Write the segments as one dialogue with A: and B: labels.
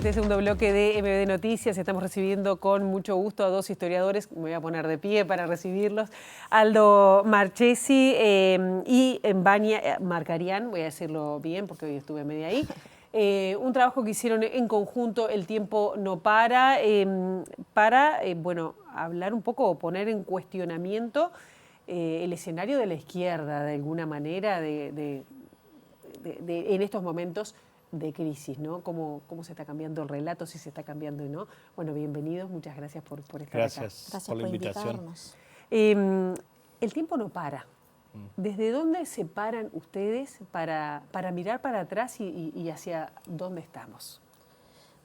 A: este segundo bloque de MBD Noticias. Estamos recibiendo con mucho gusto a dos historiadores. Me voy a poner de pie para recibirlos. Aldo Marchesi y Vania Markarian, voy a decirlo bien porque hoy estuve media ahí. Un trabajo que hicieron en conjunto, El tiempo no para, bueno, hablar un poco o poner en cuestionamiento el escenario de la izquierda, de alguna manera, en estos momentos de crisis, ¿no? Cómo se está cambiando el relato, si se está cambiando o no. Bueno, bienvenidos, muchas gracias por estar acá.
B: Gracias por la invitación.
A: El tiempo no para. ¿Desde dónde se paran ustedes para mirar para atrás y hacia dónde estamos?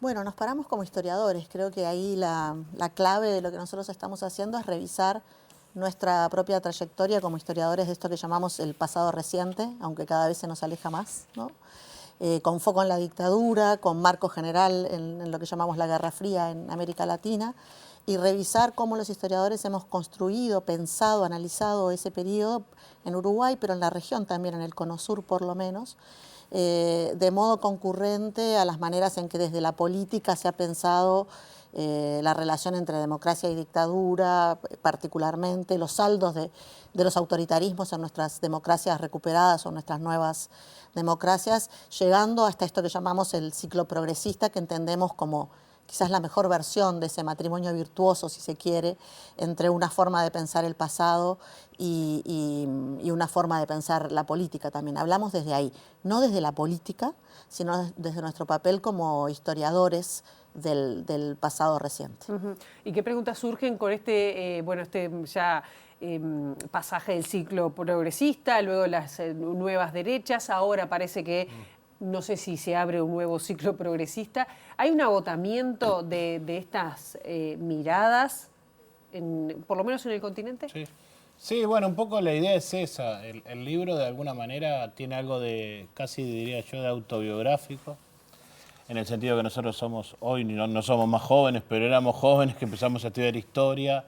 B: Bueno, nos paramos como historiadores. Creo que ahí la clave de lo que nosotros estamos haciendo es revisar nuestra propia trayectoria como historiadores de esto que llamamos el pasado reciente, aunque cada vez se nos aleja más, ¿no? Con foco en la dictadura, con marco general en lo que llamamos la Guerra Fría en América Latina, y revisar cómo los historiadores hemos construido, pensado, analizado ese periodo en Uruguay, pero en la región también, en el Cono Sur por lo menos, de modo concurrente a las maneras en que desde la política se ha pensado la relación entre democracia y dictadura, particularmente los saldos de los autoritarismos en nuestras democracias recuperadas o nuestras nuevas democracias, llegando hasta esto que llamamos el ciclo progresista, que entendemos como quizás la mejor versión de ese matrimonio virtuoso, si se quiere, entre una forma de pensar el pasado y una forma de pensar la política también. Hablamos desde ahí, no desde la política, sino desde nuestro papel como historiadores del pasado reciente.
A: ¿Y qué preguntas surgen con este pasaje del ciclo progresista, luego las nuevas derechas? Ahora parece que, no sé si se abre un nuevo ciclo progresista. ¿Hay un agotamiento de estas miradas, por lo menos en el continente?
C: Sí, bueno, un poco la idea es esa. El libro de alguna manera tiene algo de, casi diría yo, de autobiográfico, en el sentido que nosotros somos, hoy no somos más jóvenes, pero éramos jóvenes que empezamos a estudiar historia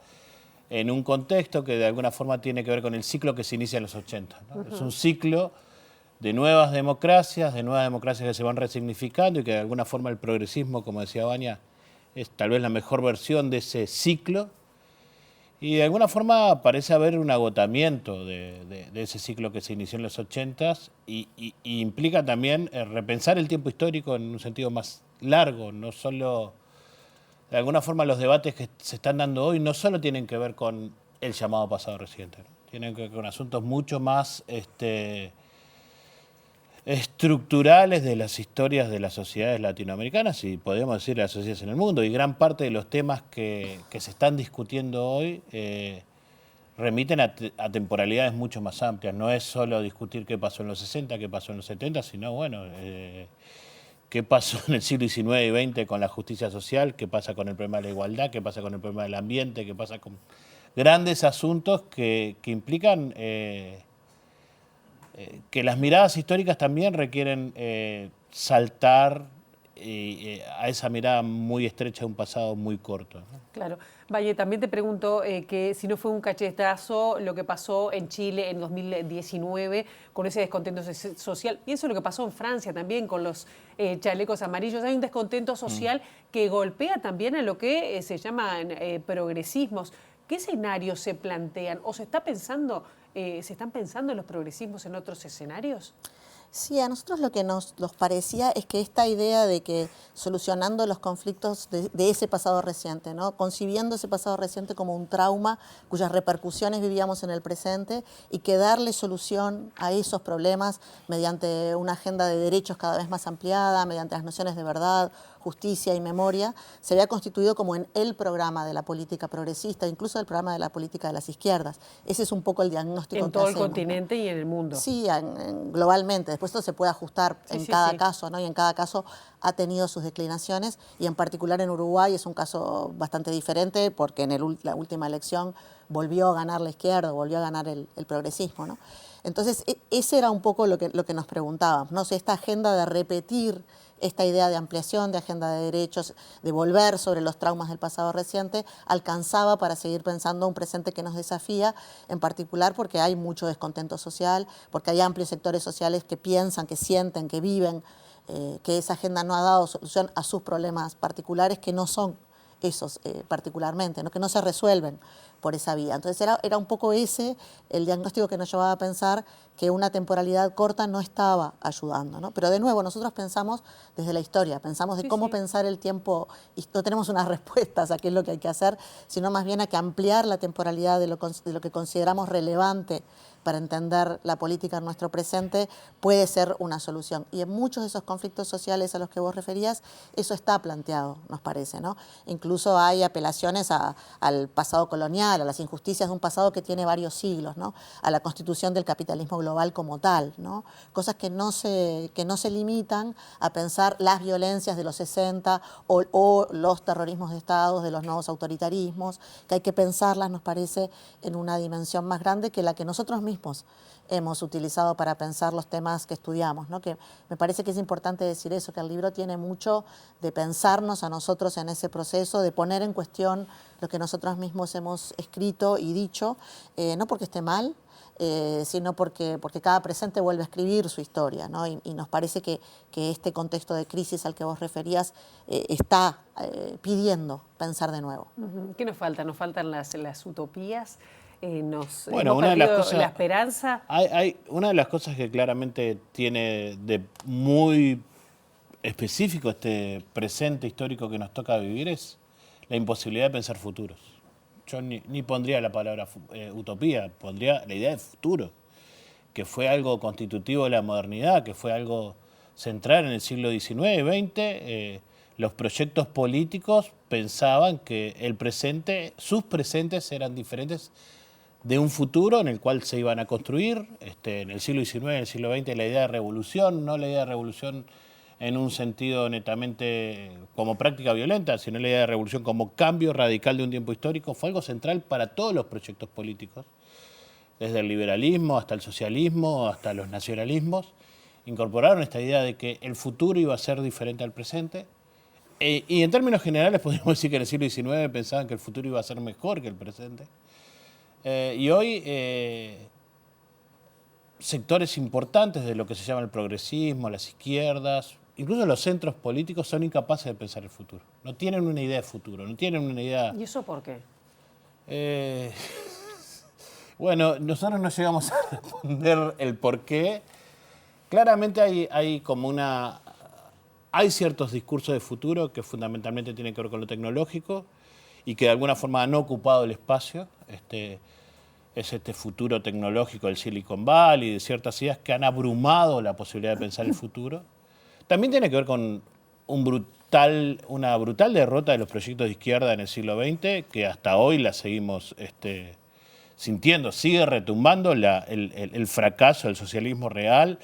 C: en un contexto que de alguna forma tiene que ver con el ciclo que se inicia en los 80, ¿no? Es un ciclo de nuevas democracias que se van resignificando y que de alguna forma el progresismo, como decía Vania, es tal vez la mejor versión de ese ciclo. Y de alguna forma parece haber un agotamiento de ese ciclo que se inició en los 80s y implica también repensar el tiempo histórico en un sentido más largo, no solo, de alguna forma los debates que se están dando hoy no solo tienen que ver con el llamado pasado reciente, ¿no? Tienen que ver con asuntos mucho más estructurales de las historias de las sociedades latinoamericanas y podríamos decir de las sociedades en el mundo. Y gran parte de los temas que se están discutiendo hoy remiten a temporalidades mucho más amplias. No es solo discutir qué pasó en los 60, qué pasó en los 70, sino, bueno, qué pasó en el siglo XIX y XX con la justicia social, qué pasa con el problema de la igualdad, qué pasa con el problema del ambiente, qué pasa con grandes asuntos que implican que las miradas históricas también requieren saltar a esa mirada muy estrecha de un pasado muy corto, ¿no?
A: Claro. Valle, también te pregunto que si no fue un cachetazo lo que pasó en Chile en 2019 con ese descontento social. Pienso lo que pasó en Francia también con los chalecos amarillos. Hay un descontento social que golpea también a lo que se llaman progresismos. ¿Qué escenarios se plantean o se están pensando los progresismos en otros escenarios?
B: Sí, a nosotros lo que nos parecía es que esta idea de que solucionando los conflictos de ese pasado reciente, ¿no? Concibiendo ese pasado reciente como un trauma cuyas repercusiones vivíamos en el presente y que darle solución a esos problemas mediante una agenda de derechos cada vez más ampliada, mediante las nociones de verdad, justicia y memoria, se había constituido como en el programa de la política progresista, incluso el programa de la política de las izquierdas. Ese es un poco el diagnóstico
A: en
B: que
A: todo
B: hacemos,
A: el continente, ¿no? Y en el mundo.
B: Sí, globalmente. Después esto se puede ajustar en cada caso, ¿no? Y en cada caso ha tenido sus declinaciones, y en particular en Uruguay es un caso bastante diferente porque en la última elección volvió a ganar la izquierda, volvió a ganar el progresismo, ¿no? Entonces, ese era un poco lo que nos preguntábamos, ¿no? Si esta agenda de repetir esta idea de ampliación, de agenda de derechos, de volver sobre los traumas del pasado reciente, alcanzaba para seguir pensando un presente que nos desafía, en particular porque hay mucho descontento social, porque hay amplios sectores sociales que piensan, que sienten, que viven que esa agenda no ha dado solución a sus problemas particulares, que no son esos particularmente, ¿no? Que no se resuelven por esa vía. Entonces era un poco ese el diagnóstico que nos llevaba a pensar que una temporalidad corta no estaba ayudando, ¿no? Pero de nuevo, nosotros pensamos desde la historia, pensamos de cómo pensar el tiempo, y no tenemos unas respuestas a qué es lo que hay que hacer, sino más bien a que ampliar la temporalidad de lo que consideramos relevante para entender la política en nuestro presente puede ser una solución. Y en muchos de esos conflictos sociales a los que vos referías, eso está planteado, nos parece, ¿no? Incluso hay apelaciones al pasado colonial, a las injusticias de un pasado que tiene varios siglos, ¿no? A la constitución del capitalismo global como tal, ¿no? Cosas que no se limitan a pensar las violencias de los 60 o los terrorismos de estados de los nuevos autoritarismos, que hay que pensarlas, nos parece, en una dimensión más grande que la que nosotros mismos hemos utilizado para pensar los temas que estudiamos, ¿no? Que me parece que es importante decir eso, que el libro tiene mucho de pensarnos a nosotros en ese proceso, de poner en cuestión lo que nosotros mismos hemos escrito y dicho, no porque esté mal, sino porque cada presente vuelve a escribir su historia, ¿no? Y nos parece que este contexto de crisis al que vos referías está pidiendo pensar de nuevo.
A: ¿Qué nos falta? Nos faltan las utopías.
C: Bueno,
A: hemos
C: una de las
A: perdido
C: cosas,
A: la esperanza.
C: Hay una de las cosas que claramente tiene de muy específico este presente histórico que nos toca vivir es la imposibilidad de pensar futuros. Yo ni pondría la palabra utopía, pondría la idea de futuro, que fue algo constitutivo de la modernidad, que fue algo central en el siglo XIX y XX. Los proyectos políticos pensaban que el presente, sus presentes eran diferentes de un futuro en el cual se iban a construir. En el siglo XIX, en el siglo XX, la idea de revolución, no la idea de revolución en un sentido netamente como práctica violenta, sino la idea de revolución como cambio radical de un tiempo histórico, fue algo central para todos los proyectos políticos, desde el liberalismo hasta el socialismo, hasta los nacionalismos. Incorporaron esta idea de que el futuro iba a ser diferente al presente. Y en términos generales podríamos decir que en el siglo XIX pensaban que el futuro iba a ser mejor que el presente. Y hoy sectores importantes de lo que se llama el progresismo, las izquierdas, incluso los centros políticos son incapaces de pensar el futuro. No tienen una idea de futuro, no tienen una idea...
A: ¿Y eso por qué?
C: Bueno, nosotros no llegamos a responder el por qué. Claramente hay como una... Hay ciertos discursos de futuro que fundamentalmente tienen que ver con lo tecnológico y que de alguna forma han ocupado el espacio. Es este futuro tecnológico del Silicon Valley, de ciertas ideas que han abrumado la posibilidad de pensar el futuro. También tiene que ver con una brutal derrota de los proyectos de izquierda en el siglo XX, que hasta hoy la seguimos sintiendo. Sigue retumbando el fracaso del socialismo real,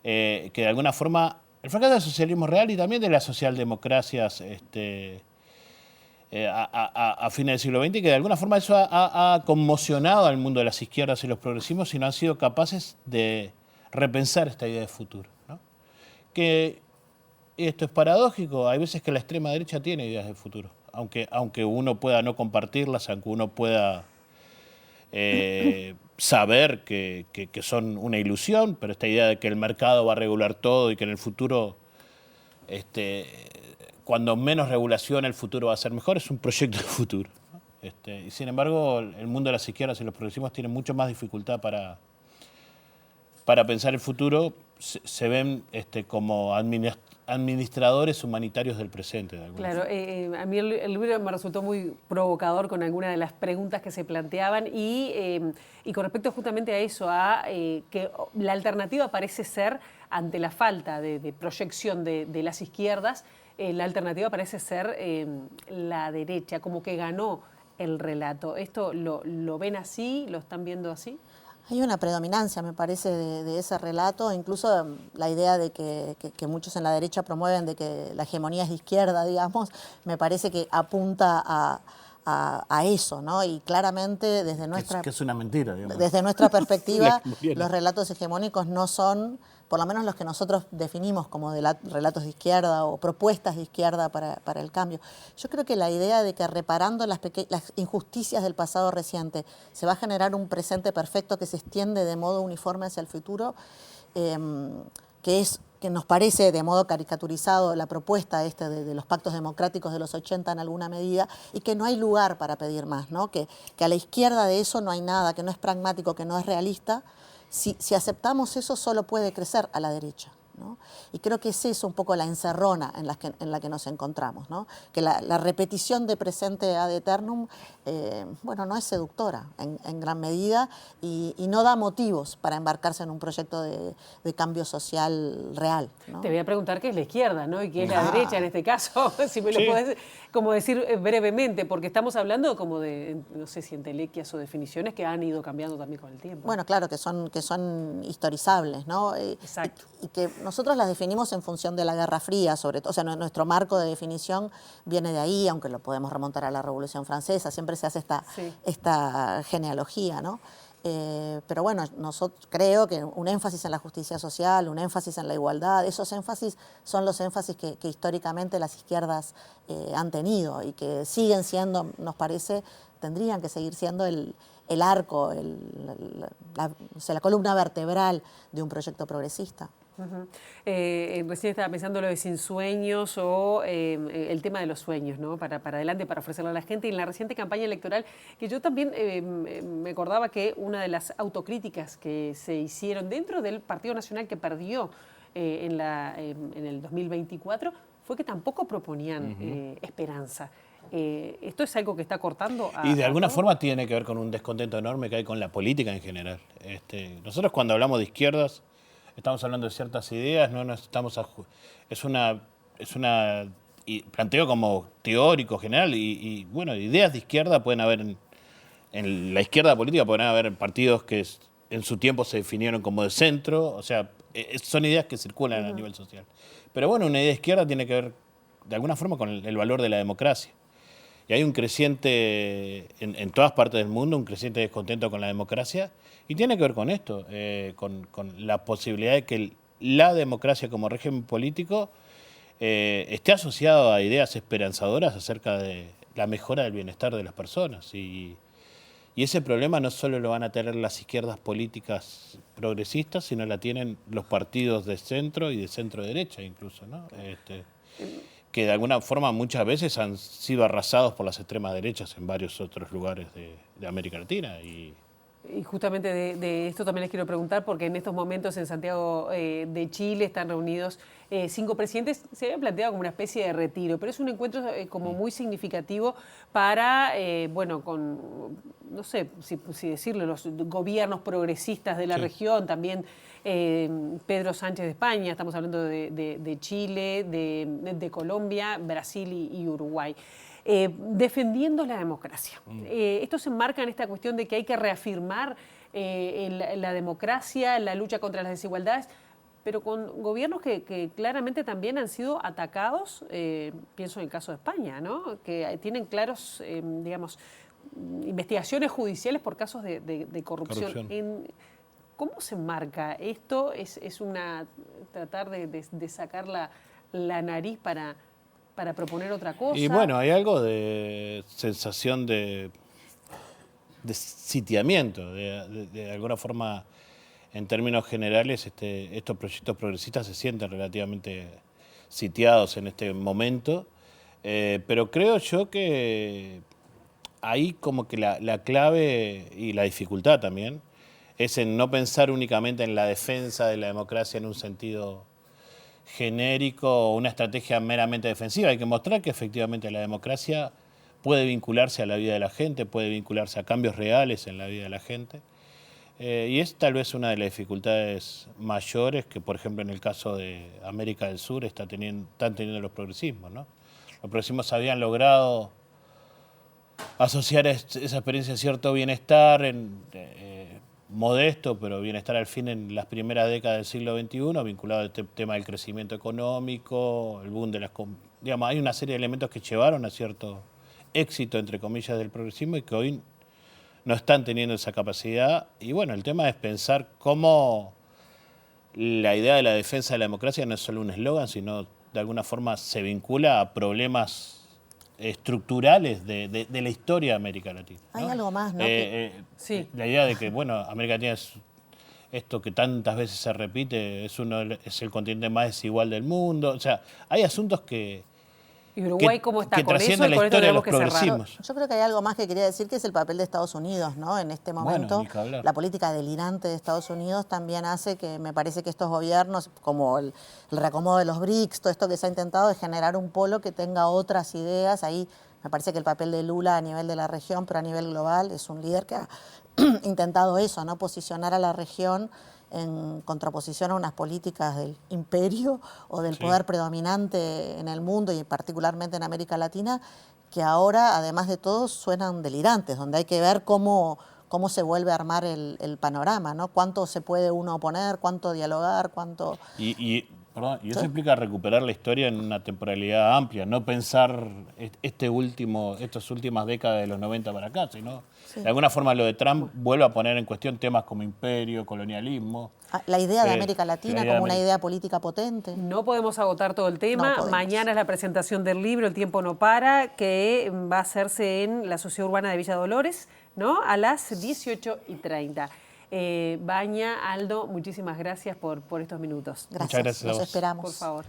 C: que de alguna forma... El fracaso del socialismo real y también de las socialdemocracias a fines del siglo XX, que de alguna forma eso ha conmocionado al mundo de las izquierdas y los progresismos y no han sido capaces de repensar esta idea de futuro, ¿no? Que esto es paradójico, hay veces que la extrema derecha tiene ideas de futuro, aunque uno pueda no compartirlas, aunque uno pueda saber que son una ilusión, pero esta idea de que el mercado va a regular todo y que en el futuro, cuando menos regulación el futuro va a ser mejor, es un proyecto de futuro, ¿no? Y sin embargo, el mundo de las izquierdas y los progresismos tienen mucho más dificultad para pensar el futuro. Se ven como administradores humanitarios del presente. De alguna
A: Claro, a mí el libro me resultó muy provocador con algunas de las preguntas que se planteaban y con respecto justamente a eso, que la alternativa parece ser, ante la falta de proyección de las izquierdas, la alternativa parece ser la derecha, como que ganó el relato. ¿Esto lo ven así? ¿Lo están viendo así?
B: Hay una predominancia, me parece, de ese relato, incluso la idea de que muchos en la derecha promueven de que la hegemonía es de izquierda, digamos, me parece que apunta a eso, ¿no? Y claramente desde nuestra...
C: Que es una mentira, digamos.
B: Desde nuestra perspectiva, los relatos hegemónicos no son, por lo menos los que nosotros definimos como relatos de izquierda o propuestas de izquierda para el cambio. Yo creo que la idea de que reparando las injusticias del pasado reciente se va a generar un presente perfecto que se extiende de modo uniforme hacia el futuro, que es que nos parece de modo caricaturizado la propuesta de los pactos democráticos de los 80 en alguna medida, y que no hay lugar para pedir más, ¿no? Que a la izquierda de eso no hay nada, que no es pragmático, que no es realista. Si aceptamos eso, solo puede crecer a la derecha, ¿no? Y creo que es eso un poco la encerrona en la que nos encontramos, ¿no? Que la repetición de presente ad eternum, bueno, no es seductora en gran medida, y no da motivos para embarcarse en un proyecto de cambio social real, ¿no?
A: Te voy a preguntar qué es la izquierda, ¿no? Y qué es la derecha en este caso, si me lo podés como decir brevemente, porque estamos hablando como de, no sé si entelequias o definiciones que han ido cambiando también con el tiempo.
B: Bueno, claro, que son historizables, ¿no?
A: Exacto.
B: Y que nosotros las definimos en función de la Guerra Fría, sobre todo. O sea, nuestro marco de definición viene de ahí, aunque lo podemos remontar a la Revolución Francesa, siempre se hace esta genealogía, ¿no? Pero bueno, creo que un énfasis en la justicia social, un énfasis en la igualdad, esos énfasis son los énfasis que históricamente las izquierdas han tenido y que siguen siendo, nos parece, tendrían que seguir siendo el arco, la columna vertebral de un proyecto progresista.
A: Recién estaba pensando lo de Sin Sueños o el tema de los sueños, ¿no? Para adelante, para ofrecerle a la gente. Y en la reciente campaña electoral, que yo también me acordaba que una de las autocríticas que se hicieron dentro del Partido Nacional que perdió en el 2024 fue que tampoco proponían esperanza. ¿Esto es algo que está cortando
C: y de alguna forma tiene que ver con un descontento enorme que hay con la política en general. Nosotros cuando hablamos de izquierdas estamos hablando de ciertas ideas, no estamos planteo como teórico general y bueno, ideas de izquierda pueden haber en la izquierda política, pueden haber partidos que en su tiempo se definieron como de centro, o sea, son ideas que circulan a nivel social. Pero bueno, una idea de izquierda tiene que ver de alguna forma con el valor de la democracia. Y hay un creciente, en todas partes del mundo, un creciente descontento con la democracia, y tiene que ver con esto, con la posibilidad de que la democracia como régimen político esté asociado a ideas esperanzadoras acerca de la mejora del bienestar de las personas. Y ese problema no solo lo van a tener las izquierdas políticas progresistas, sino la tienen los partidos de centro y de centro derecha incluso, ¿no? Que de alguna forma muchas veces han sido arrasados por las extremas derechas en varios otros lugares de América Latina. Y
A: justamente de esto también les quiero preguntar, porque en estos momentos en Santiago de Chile están reunidos 5 presidentes. Se había planteado como una especie de retiro, pero es un encuentro como muy significativo para, bueno, no sé si decirlo, los gobiernos progresistas de la región, también Pedro Sánchez de España, estamos hablando de Chile, de Colombia, Brasil y Uruguay. Defendiendo la democracia. Esto se enmarca en esta cuestión de que hay que reafirmar la democracia, la lucha contra las desigualdades, pero con gobiernos que claramente también han sido atacados, pienso en el caso de España, ¿no? Que tienen claros, digamos, investigaciones judiciales por casos de corrupción. ¿Cómo se enmarca esto? ¿Es tratar de sacar la nariz para proponer otra cosa?
C: Y bueno, hay algo de sensación de sitiamiento, de alguna forma, en términos generales, estos proyectos progresistas se sienten relativamente sitiados en este momento, pero creo yo que ahí como que la clave y la dificultad también es en no pensar únicamente en la defensa de la democracia en un sentido genérico o una estrategia meramente defensiva. Hay que mostrar que efectivamente la democracia puede vincularse a la vida de la gente, puede vincularse a cambios reales en la vida de la gente. Y es tal vez una de las dificultades mayores que, por ejemplo, en el caso de América del Sur están teniendo los progresismos, ¿no? Los progresismos habían logrado asociar esa experiencia de cierto bienestar modesto, pero bienestar al fin en las primeras décadas del siglo XXI, vinculado a este tema del crecimiento económico, el boom de digamos, hay una serie de elementos que llevaron a cierto éxito, entre comillas, del progresismo y que hoy no están teniendo esa capacidad. Y bueno, el tema es pensar cómo la idea de la defensa de la democracia no es solo un eslogan, sino de alguna forma se vincula a problemas estructurales de la historia de América Latina, ¿no?
B: Hay algo más, ¿no?
A: Sí.
C: La idea de que, bueno, América Latina esto que tantas veces se repite, es el continente más desigual del mundo. O sea, hay asuntos que...
A: ¿Y Uruguay cómo está
C: que
A: con eso?
C: trascienden
A: Y
C: la
A: con esto
C: historia de los
A: tenemos que cerrar.
C: progresismos.
B: Yo creo que hay algo más que quería decir, que es el papel de Estados Unidos, ¿no? En este momento,
C: ni que hablar.
B: la política delirante de Estados Unidos también hace que me parece que estos gobiernos, como el reacomodo de los BRICS, todo esto que se ha intentado de generar un polo que tenga otras ideas. Ahí me parece que el papel de Lula a nivel de la región, pero a nivel global, es un líder que ha intentado eso, ¿no? Posicionar a la región en contraposición a unas políticas del imperio o del poder predominante en el mundo y particularmente en América Latina, que ahora, además de todo, suenan delirantes, donde hay que ver cómo se vuelve a armar el panorama, ¿no? Cuánto se puede uno oponer, cuánto dialogar, cuánto...
C: Perdón, y eso implica recuperar la historia en una temporalidad amplia, no pensar estas últimas décadas de los 90 para acá, sino de alguna forma lo de Trump vuelve a poner en cuestión temas como imperio, colonialismo.
B: La idea de América Latina como una idea política potente.
A: No podemos agotar todo el tema.
B: No podemos.
A: Mañana es la presentación del libro El tiempo no para, que va a hacerse en la Sociedad Urbana de Villa Dolores, ¿no? A las 18:30. Baña, Aldo, muchísimas gracias por estos minutos.
B: Gracias.
C: Muchas gracias a
B: Los
C: vos.
B: esperamos.
A: Por favor.